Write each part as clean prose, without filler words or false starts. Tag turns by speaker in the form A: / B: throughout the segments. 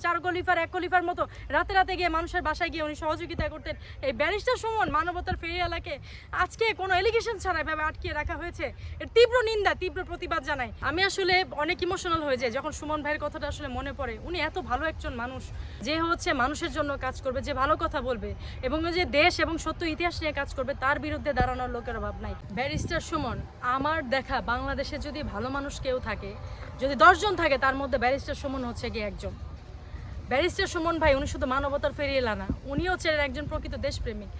A: 4 খলিফার 1 খলিফার মতো রাতে রাতে গিয়ে মানুষের বাসায় গিয়ে উনি সহযোগিতা করতেন। এই ব্যারিস্টার সুমন মানবতার ফেরিওয়ালাকে আজকে কোনো এলিগেশন ছাড়া এভাবে আটকিয়ে রাখা হয়েছে, এর তীব্র নিন্দা, তীব্র প্রতিবাদ জানাই। আমি আসলে অনেক ইমোশনাল হয়ে যাই যখন সুমন ভাইয়ের কথাটা আসলে মনে পড়ে। উনি এত ভালো একজন মানুষ, যে হচ্ছে মানুষের জন্য কাজ করবে, যে ভালো কথা বলবে এবং যে দেশ এবং সত্য ইতিহাস নিয়ে কাজ করবে, তার বিরুদ্ধে দাঁড়ানোর লোকের অভাব নাই। ব্যারিস্টার সুমন আমার দেখা বাংলাদেশে যদি ভালো মানুষ কেউ থাকে, যদি 10 জন থাকে, তার মধ্যে ব্যারিস্টার সুমন হচ্ছে গিয়ে একজন। ব্যারিস্টার সুমন ভাই উনি শুধু মানবতার ফেরিওয়ালা না, উনি হচ্ছে একজন প্রকৃত দেশপ্রেমিক।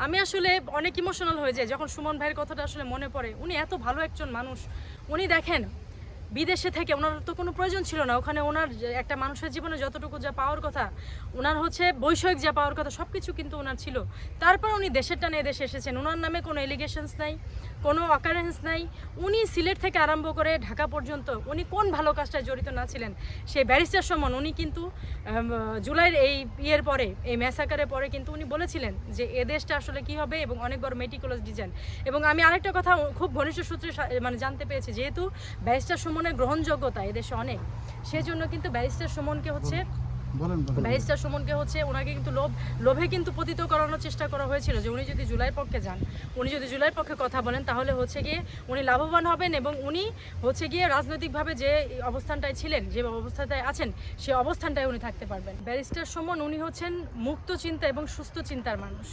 A: আমি আসলে অনেক ইমোশনাল হয়ে যাই যখন সুমন ভাইয়ের কথাটা আসলে মনে পড়ে। উনি এত ভালো একজন মানুষ। উনি দেখেন বিদেশে থেকে ওনার তো কোনো প্রয়োজন ছিল না, ওখানে ওনার একটা মানুষের জীবনে যতটুকু যা পাওয়ার কথা, ওনার হচ্ছে বৈষয়িক যা পাওয়ার কথা সব কিছু কিন্তু ওনার ছিল। তারপর উনি দেশের টানে এদেশে এসেছেন। ওনার নামে কোনো এলিগেশনস নাই, কোনো অকারেন্স নাই। উনি সিলেট থেকে আরম্ভ করে ঢাকা পর্যন্ত উনি কোন ভালো কাজটায় জড়িত না ছিলেন। সেই ব্যারিস্টার সুমন উনি কিন্তু জুলাইয়ের এই ইয়ের পরে, এই ম্যাসাকারের পরে কিন্তু উনি বলেছিলেন যে এ দেশটা আসলে কি হবে এবং অনেক বড় মেটিকুলাস ডিজাইন। এবং আমি আরেকটা কথা খুব ঘনিষ্ঠ সূত্রে মানে জানতে পেরেছি, যেহেতু ব্যারিস্টার সুমনের গ্রহণযোগ্যতা এদেশে অনেক, সেজন্য কিন্তু ব্যারিস্টার সুমনকে হচ্ছে ওনাকে কিন্তু লোভে কিন্তু পতিত করানোর চেষ্টা করা হয়েছিল যে উনি যদি জুলাইয়ের পক্ষে যান, উনি যদি জুলাইয়ের পক্ষে কথা বলেন, তাহলে হচ্ছে গিয়ে উনি লাভবান হবেন এবং উনি হচ্ছে গিয়ে রাজনৈতিকভাবে যে অবস্থানটায় ছিলেন, যে অবস্থাটায় আছেন, সেই অবস্থানটায় উনি থাকতে পারবেন। ব্যারিস্টার সুমন উনি হচ্ছেন মুক্ত চিন্তা এবং সুস্থ চিন্তার মানুষ।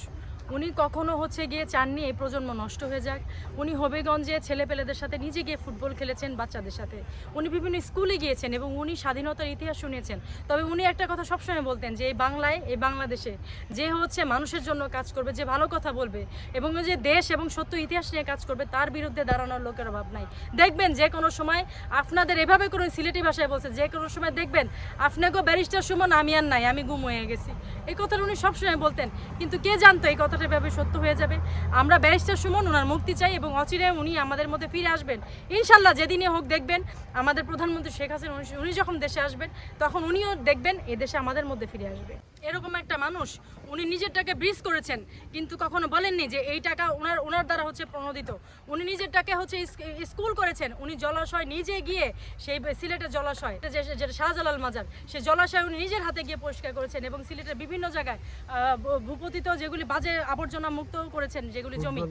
A: উনি কখনো হচ্ছে গিয়ে চাননি এই প্রজন্ম নষ্ট হয়ে যাক। উনি হবিগঞ্জে ছেলেপেলেদের সাথে নিজে গিয়ে ফুটবল খেলেছেন, বাচ্চাদের সাথে। উনি বিভিন্ন স্কুলে গিয়েছেন এবং উনি স্বাধীনতার ইতিহাস শুনিয়েছেন। তবে উনি একটা কথা সবসময় বলতেন যে এই বাংলায়, এই বাংলাদেশে যে হচ্ছে মানুষের জন্য কাজ করবে, যে ভালো কথা বলবে এবং যে দেশ এবং সত্য ইতিহাস নিয়ে কাজ করবে, তার বিরুদ্ধে দাঁড়ানোর লোকের অভাব নাই। দেখবেন যে কোনো সময় আপনাদের এভাবে করে সিলেটি ভাষায় বলছে, যে কোনো সময় দেখবেন আপনাকেও ব্যারিস্টার সুমন আমি আর নাই, আমি গুম হয়ে গেছি, এই কথাটা উনি সবসময় বলতেন। কিন্তু কে জানতো এই কথাটা এভাবে সত্য হয়ে যাবে। আমরা ব্যারিস্টার সুমন ওনার মুক্তি চাই এবং অচিরে উনি আমাদের মধ্যে ফিরে আসবেন ইনশাল্লাহ। যেদিনে হোক দেখবেন আমাদের প্রধানমন্ত্রী শেখ হাসিনা উনি যখন দেশে আসবেন, তখন উনিও দেখবেন এই দেশে আমাদের মধ্যে ফিরে আসবে। এরকম একটা মানুষ, উনি নিজের টাকা ব্রিজ করেছেন, কিন্তু কখনো বলেননি যে এই টাকা ওনার দ্বারা হচ্ছে প্রণোদিত। উনি নিজের টাকা হচ্ছে স্কুল করেছেন। উনি জলাশয় নিজে গিয়ে, সেই সিলেটের জলাশয় যেটা শাহজালাল মাজার, সেই জলাশয় উনি নিজের হাতে গিয়ে পরিষ্কার করেছেন এবং সিলেটের বিভিন্ন জায়গায় ভূপতিত যেগুলি বাজে আবর্জনা মুক্ত করেছেন, যেগুলি জমি,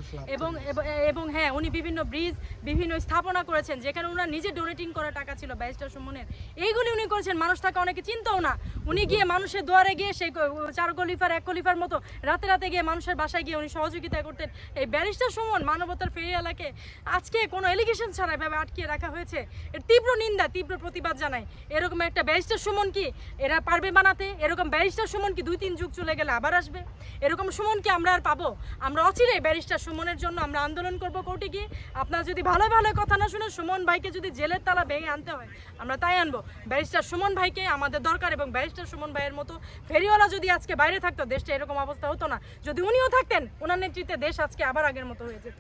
A: এবং হ্যাঁ উনি বিভিন্ন ব্রিজ, বিভিন্ন স্থাপনা করেছেন যেখানে ওনার নিজে ডোনেটিং করা টাকা ছিল ব্যারিস্টার সুমনের। এইগুলি উনি করেছেন। মানুষ তাকে অনেকে চিনতেও না। উনি গিয়ে মানুষের দুয়ারে গিয়ে সেই 4 খলিফার 1 খলিফার মতো রাতে রাতে গিয়ে মানুষের বাসায় গিয়ে উনি সহযোগিতা করতেন। এই ব্যারিস্টার সুমন মানবতার ফেরিওয়ালাকে আজকে কোনো এলিগেশন ছাড়া এভাবে আটকিয়ে রাখা হয়েছে, এর তীব্র নিন্দা, তীব্র প্রতিবাদ জানাই। এরকম একটা ব্যারিস্টার সুমন কি এরা পারবে বানাতে? এরকম ব্যারিস্টার সুমন কি 2-3 যুগ চলে গেলে আবার আসবে? এরকম সুমন কি আমরা আর পাবো? আমরা অচিরে ব্যারিস্টার সুমনের জন্য আমরা আন্দোলন করব কোর্টে গিয়ে। আপনারা যদি ভালো ভালো কথা না শুনে সুমন ভাইকে যদি জেলের তালা ভেঙে আনতে হয়, আমরা তাই আনবো। ব্যারিস্টার সুমন ভাইকে আমাদের দরকার এবং ব্যারিস্টার সুমন ভাইয়ের মতো ফেরিওয়ালা যদি আজকে বাইরে থাকতো, দেশটা এরকম অবস্থা হতো না। যদি উনিও থাকতেন, ওনার নেতৃত্বে দেশ আজকে আবার আগের মতো হয়ে যেত।